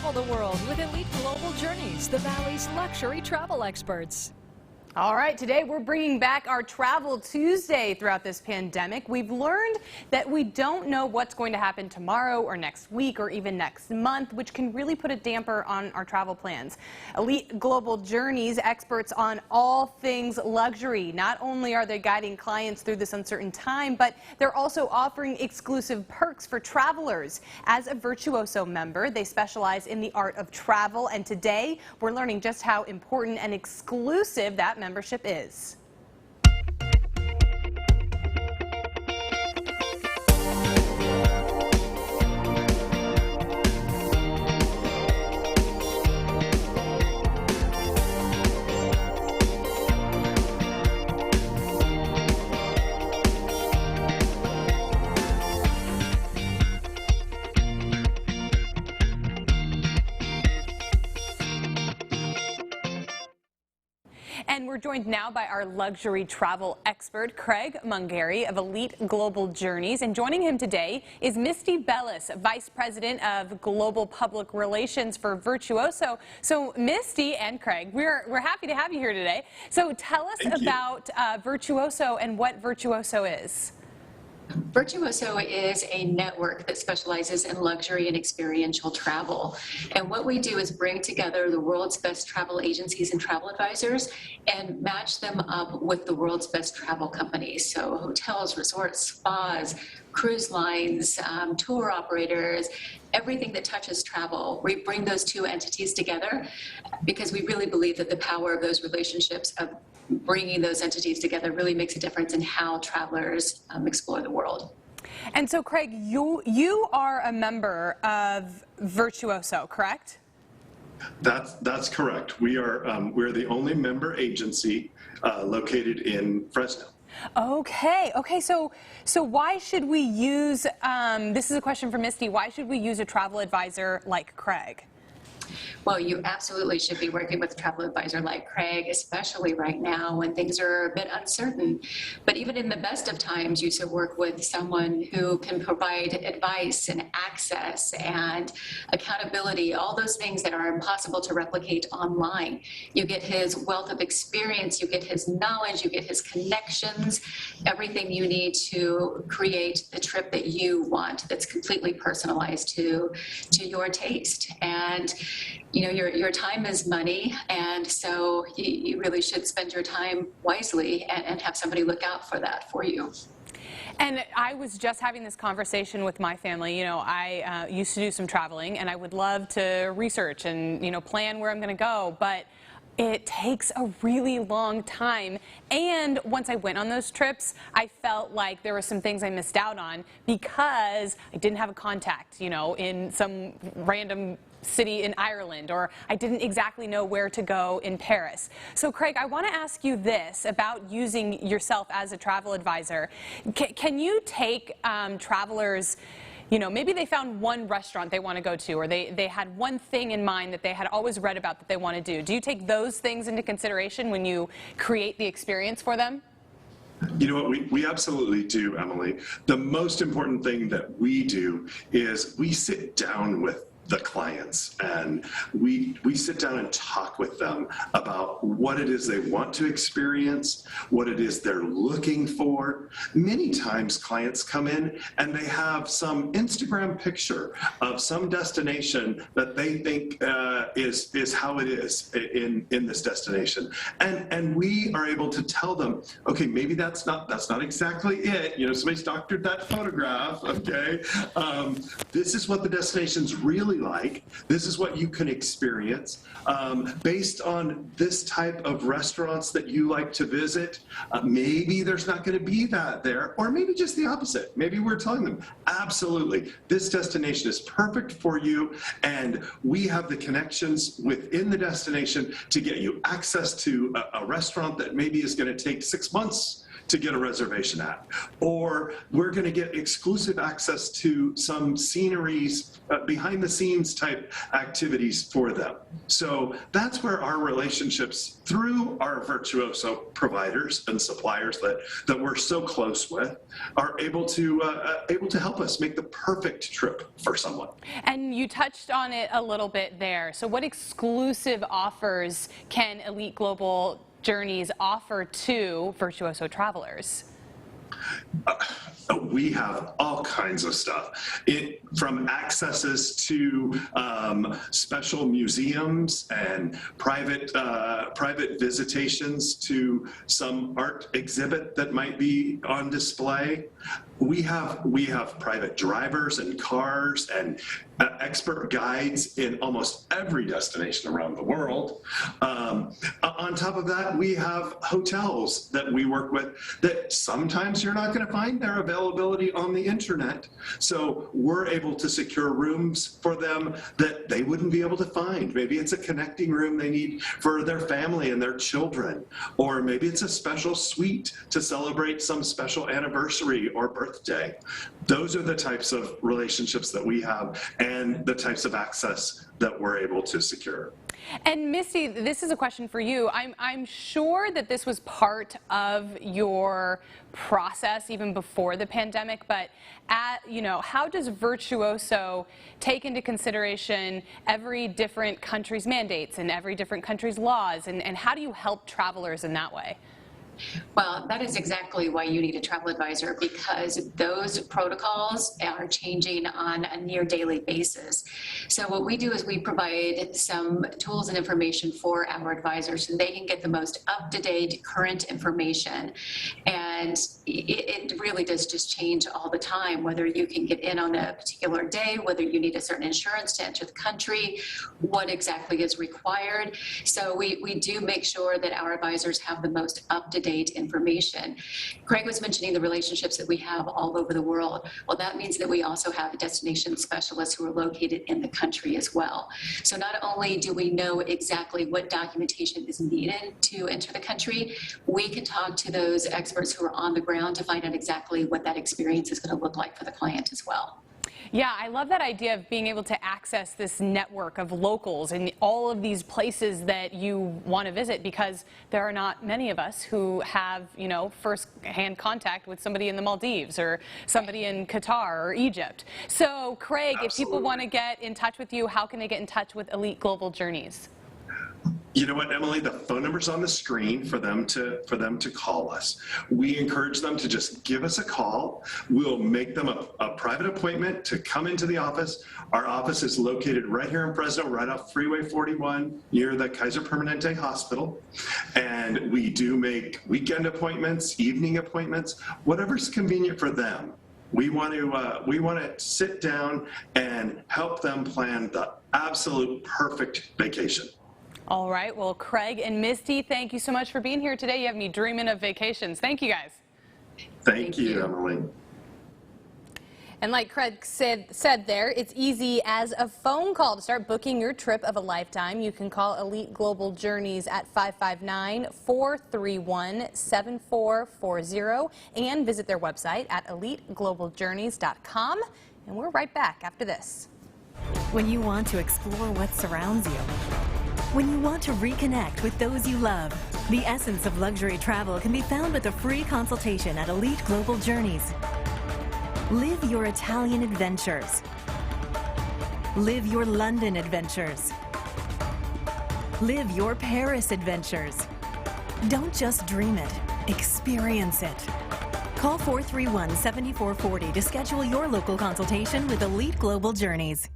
Travel the world with Elite Global Journeys, the Valley's luxury travel experts. All right, today we're bringing back our Travel Tuesday throughout this pandemic. We've learned that we don't know what's going to happen tomorrow or next week or even next month, which can really put a damper on our travel plans. Elite Global Journeys, experts on all things luxury. Not only are they guiding clients through this uncertain time, but they're also offering exclusive perks for travelers. As a Virtuoso member, they specialize in the art of travel, and today we're learning just how important and exclusive that membership is. And we're joined now by our luxury travel expert, Craig Mungary of Elite Global Journeys. And joining him today is Misty, Vice President of Global Public Relations for Virtuoso. So Misty and Craig, we're happy to have you here today. So tell us about Virtuoso and what Virtuoso is. Virtuoso is a network that specializes in luxury and experiential travel. And what we do is bring together the world's best travel agencies and travel advisors and match them up with the world's best travel companies. So hotels, resorts, spas, cruise lines, tour operators, everything that touches travel. We bring those two entities together because we really believe that the power of those relationships, of bringing those entities together, really makes a difference in how travelers explore the world. And so, Craig, you are a member of Virtuoso, correct? That's correct. We're the only member agency located in Fresno. Okay. So why should we use, this is a question for Misty, why should we use a travel advisor like Craig? Well, you absolutely should be working with a travel advisor like Craig, especially right now when things are a bit uncertain. But even in the best of times, you should work with someone who can provide advice and access and accountability, all those things that are impossible to replicate online. You get his wealth of experience, you get his knowledge, you get his connections, everything you need to create the trip that you want that's completely personalized to your taste. And you know, your time is money, and so you really should spend your time wisely and have somebody look out for that for you. And I was just having this conversation with my family. You know, I used to do some traveling, and I would love to research and, you know, plan where I'm going to go, but it takes a really long time. And once I went on those trips, I felt like there were some things I missed out on because I didn't have a contact, you know, in some random city in Ireland, or I didn't exactly know where to go in Paris. So Craig, I want to ask you this about using yourself as a travel advisor. Can you take travelers, you know, maybe they found one restaurant they want to go to, or they had one thing in mind that they had always read about that they want to do. Do you take those things into consideration when you create the experience for them? You know what, we absolutely do, Emily. The most important thing that we do is we sit down with the clients and we sit down and talk with them about what it is they want to experience, what it is they're looking for. Many times clients come in and they have some Instagram picture of some destination that they think is how it is in this destination, and we are able to tell them, okay, maybe that's not exactly it. You know, somebody's doctored that photograph. Okay, this is what the destination's really like. This is what you can experience based on this type of restaurants that you like to visit. Maybe there's not going to be that there, or maybe just the opposite. Maybe we're telling them, absolutely, this destination is perfect for you, and we have the connections within the destination to get you access to a restaurant that maybe is going to take 6 months to get a reservation at, or we're going to get exclusive access to some sceneries, behind the scenes type activities for them. So that's where our relationships through our Virtuoso providers and suppliers that we're so close with are able to help us make the perfect trip for someone. And you touched on it a little bit there. So what exclusive offers can Elite Global Journeys offer to Virtuoso travelers? We have all kinds of stuff, from accesses to special museums and private visitations to some art exhibit that might be on display. We have private drivers and cars and expert guides in almost every destination around the world. On top of that, we have hotels that we work with that sometimes you're not going to find their availability on the internet. So we're able to secure rooms for them that they wouldn't be able to find. Maybe it's a connecting room they need for their family and their children, or maybe it's a special suite to celebrate some special anniversary or birthday. Those are the types of relationships that we have and the types of access that we're able to secure. And Misty, this is a question for you. I'm sure that this was part of your process even before the pandemic, but how does Virtuoso take into consideration every different country's mandates and every different country's laws, and how do you help travelers in that way? Well, that is exactly why you need a travel advisor, because those protocols are changing on a near daily basis. So what we do is we provide some tools and information for our advisors so they can get the most up-to-date current information. And it really does just change all the time, whether you can get in on a particular day, whether you need a certain insurance to enter the country, what exactly is required. So we do make sure that our advisors have the most up-to-date information. Craig was mentioning the relationships that we have all over the world. Well, that means that we also have destination specialists who are located in the country as well. So not only do we know exactly what documentation is needed to enter the country, we can talk to those experts who are on the ground to find out exactly what that experience is going to look like for the client as well. Yeah, I love that idea of being able to access this network of locals in all of these places that you want to visit, because there are not many of us who have, first-hand contact with somebody in the Maldives or somebody in Qatar or Egypt. So, Craig, Absolutely. If people want to get in touch with you, how can they get in touch with Elite Global Journeys? You know what, Emily, the phone number's on the screen for them to call us. We encourage them to just give us a call. We'll make them a private appointment to come into the office. Our office is located right here in Fresno, right off Freeway 41, near the Kaiser Permanente Hospital. And we do make weekend appointments, evening appointments, whatever's convenient for them. We want to sit down and help them plan the absolute perfect vacation. All right. Well, Craig and Misty, thank you so much for being here today. You have me dreaming of vacations. Thank you, guys. Thank you, Emily. And like Craig said there, it's easy as a phone call to start booking your trip of a lifetime. You can call Elite Global Journeys at 559-431-7440 and visit their website at eliteglobaljourneys.com. And we're right back after this. When you want to explore what surrounds you, when you want to reconnect with those you love, the essence of luxury travel can be found with a free consultation at Elite Global Journeys. Live your Italian adventures. Live your London adventures. Live your Paris adventures. Don't just dream it, experience it. Call 431-7440 to schedule your local consultation with Elite Global Journeys.